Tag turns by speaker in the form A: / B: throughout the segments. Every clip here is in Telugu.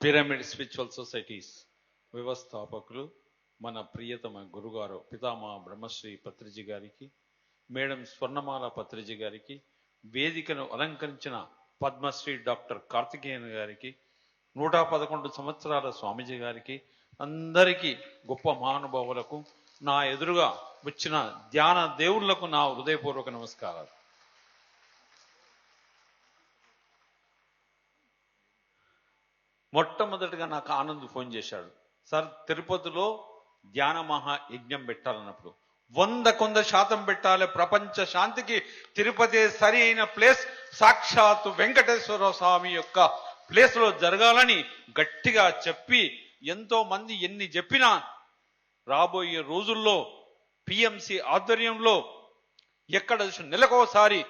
A: పిరమిడ్ స్పిరిచువల్ సొసైటీస్ వ్యవస్థాపకులు మన ప్రియతమ గురుగారు పితామహ బ్రహ్మశ్రీ పత్రిజీ గారికి, మేడం స్వర్ణమాల పత్రిజీ గారికి, వేదికను అలంకరించిన పద్మశ్రీ డాక్టర్ కార్తికేయన్ గారికి, 111 సంవత్సరాల స్వామీజీ గారికి, అందరికీ గొప్ప మహానుభావులకు, నా ఎదురుగా వచ్చిన ధ్యాన దేవుళ్లకు నా హృదయపూర్వక నమస్కారాలు. మొట్టమొదటిగా నాకు ఆనంద్ ఫోన్ చేశాడు, సార్ తిరుపతిలో ధ్యాన మహాయజ్ఞం పెట్టాలన్నప్పుడు 100% పెట్టాలి, ప్రపంచ శాంతికి తిరుపతి సరి అయిన ప్లేస్, సాక్షాత్తు వెంకటేశ్వర స్వామి యొక్క ప్లేస్లో జరగాలని గట్టిగా చెప్పి, ఎంతో మంది ఎన్ని చెప్పినా రాబోయే రోజుల్లో పిఎంసి ఆధ్వర్యంలో ఎక్కడ నెలకోసారి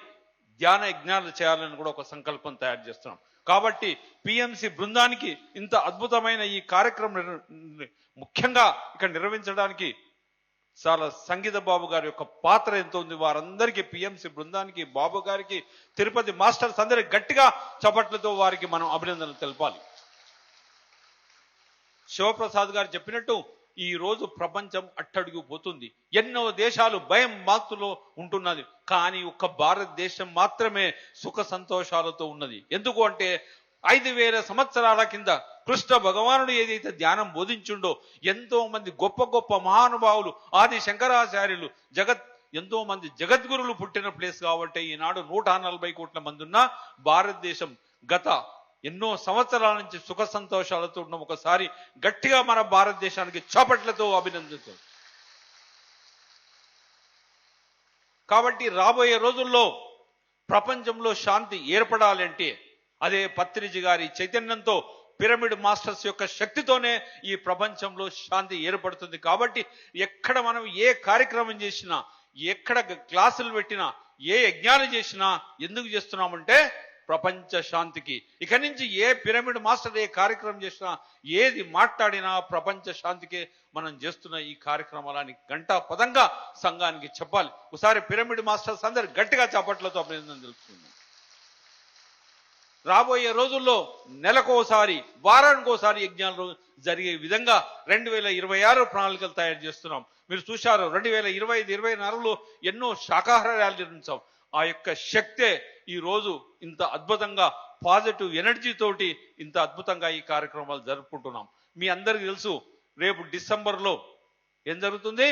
A: ధ్యాన యజ్ఞాలు చేయాలని కూడా ఒక సంకల్పం తయారు చేస్తున్నాం. కాబట్టి పిఎంసి బృందానికి ఇంత అద్భుతమైన ఈ కార్యక్రమం ముఖ్యంగా ఇక్కడ నిర్వహించడానికి చాలా సంగీత బాబు గారి యొక్క పాత్ర ఎంతో ఉంది. వారందరికీ పిఎంసి బృందానికి, బాబు గారికి, తిరుపతి మాస్టర్స్ అందరికి గట్టిగా చప్పట్లతో వారికి మనం అభినందనలు తెలపాలి. శివప్రసాద్ గారు చెప్పినట్టు ఈ రోజు ప్రపంచం అట్టడుగు పోతుంది. ఎన్నో దేశాలు భయం మాతులో ఉంటున్నది, కానీ ఒక్క భారతదేశం మాత్రమే సుఖ సంతోషాలతో ఉన్నది. ఎందుకు అంటే 5000 సంవత్సరాల కింద కృష్ణ భగవానుడు ఏదైతే ధ్యానం బోధించుండో, ఎంతో మంది గొప్ప గొప్ప మహానుభావులు, ఆది శంకరాచార్యులు, ఎంతో మంది జగద్గురులు పుట్టిన ప్లేస్ కాబట్టి ఈనాడు 140 కోట్ల మంది ఉన్న భారతదేశం గత ఎన్నో సంవత్సరాల నుంచి సుఖ సంతోషాలతో ఉన్న ఒకసారి గట్టిగా మన భారతదేశానికి చప్పట్లతో అభినందిస్తాం. కాబట్టి రాబోయే రోజుల్లో ప్రపంచంలో శాంతి ఏర్పడాలంటే అదే పత్రిజీ గారి చైతన్యంతో, పిరమిడ్ మాస్టర్స్ యొక్క శక్తితోనే ఈ ప్రపంచంలో శాంతి ఏర్పడుతుంది. కాబట్టి ఎక్కడ మనం ఏ కార్యక్రమం చేసినా, ఎక్కడ క్లాసులు పెట్టినా, ఏ యజ్ఞాలు చేసినా ఎందుకు చేస్తున్నామంటే ప్రపంచ శాంతికి. ఇక నుంచి ఏ పిరమిడ్ మాస్టర్ ఏ కార్యక్రమం చేసినా, ఏది మాట్లాడినా ప్రపంచ శాంతికే మనం చేస్తున్న ఈ కార్యక్రమాలని గంటా పదంగా సంఘానికి చెప్పాలి. ఒకసారి పిరమిడ్ మాస్టర్స్ అందరు గట్టిగా చప్పట్లతో అభినందన తెలుపుతున్నాం. రాబోయే రోజుల్లో నెలకోసారి, వారానికోసారి యజ్ఞాలు జరిగే విధంగా 2026 ప్రణాళికలు తయారు చేస్తున్నాం. మీరు చూశారు 2025-26లో ఎన్నో శాకాహార ర్యాలీలు నిర్వహించాం. ఆ యొక్క శక్తే ఈ రోజు ఇంత అద్భుతంగా పాజిటివ్ ఎనర్జీ తోటి ఇంత అద్భుతంగా ఈ కార్యక్రమాలు జరుపుకుంటున్నాం. మీ అందరికీ తెలుసు, రేపు డిసెంబర్లో ఏం జరుగుతుంది?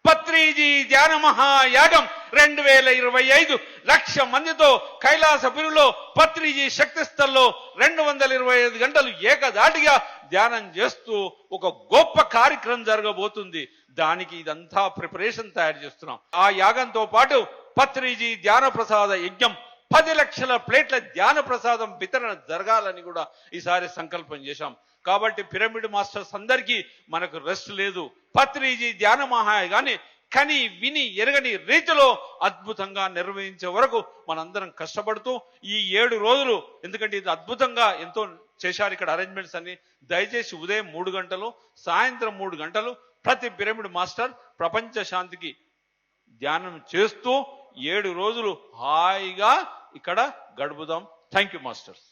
A: పత్రిజీ ధ్యాన మహాయాగం 2025 లక్ష మందితో కైలాసపురిలో పత్రిజీ శక్తి స్థల్లో 225 గంటలు ఏకదాటిగా ధ్యానం చేస్తూ ఒక గొప్ప కార్యక్రమం జరగబోతుంది. దానికి ఇదంతా ప్రిపరేషన్ తయారు చేస్తున్నాం. ఆ యాగంతో పాటు పత్రిజీ ధ్యాన ప్రసాద యజ్ఞం 10 లక్షల ప్లేట్ల ధ్యాన ప్రసాదం వితరణ జరగాలని కూడా ఈసారి సంకల్పం చేశాం. కాబట్టి పిరమిడ్ మాస్టర్స్ అందరికీ మనకు రెస్ట్ లేదు. పత్రిజీ ధ్యాన మహాయాగాన్ని కని విని ఎరగని రీతిలో అద్భుతంగా నిర్వహించే వరకు మనందరం కష్టపడుతూ ఈ 7 రోజులు, ఎందుకంటే ఇది అద్భుతంగా ఎంతో చేశారు ఇక్కడ అరేంజ్మెంట్స్ అన్ని, దయచేసి ఉదయం 3 గంటలు, సాయంత్రం 3 గంటలు ప్రతి పిరమిడ్ మాస్టర్ ప్రపంచ శాంతికి ధ్యానం చేస్తూ 7 రోజులు హాయిగా ఇక్కడ గడుపుదాం. Thank you masters.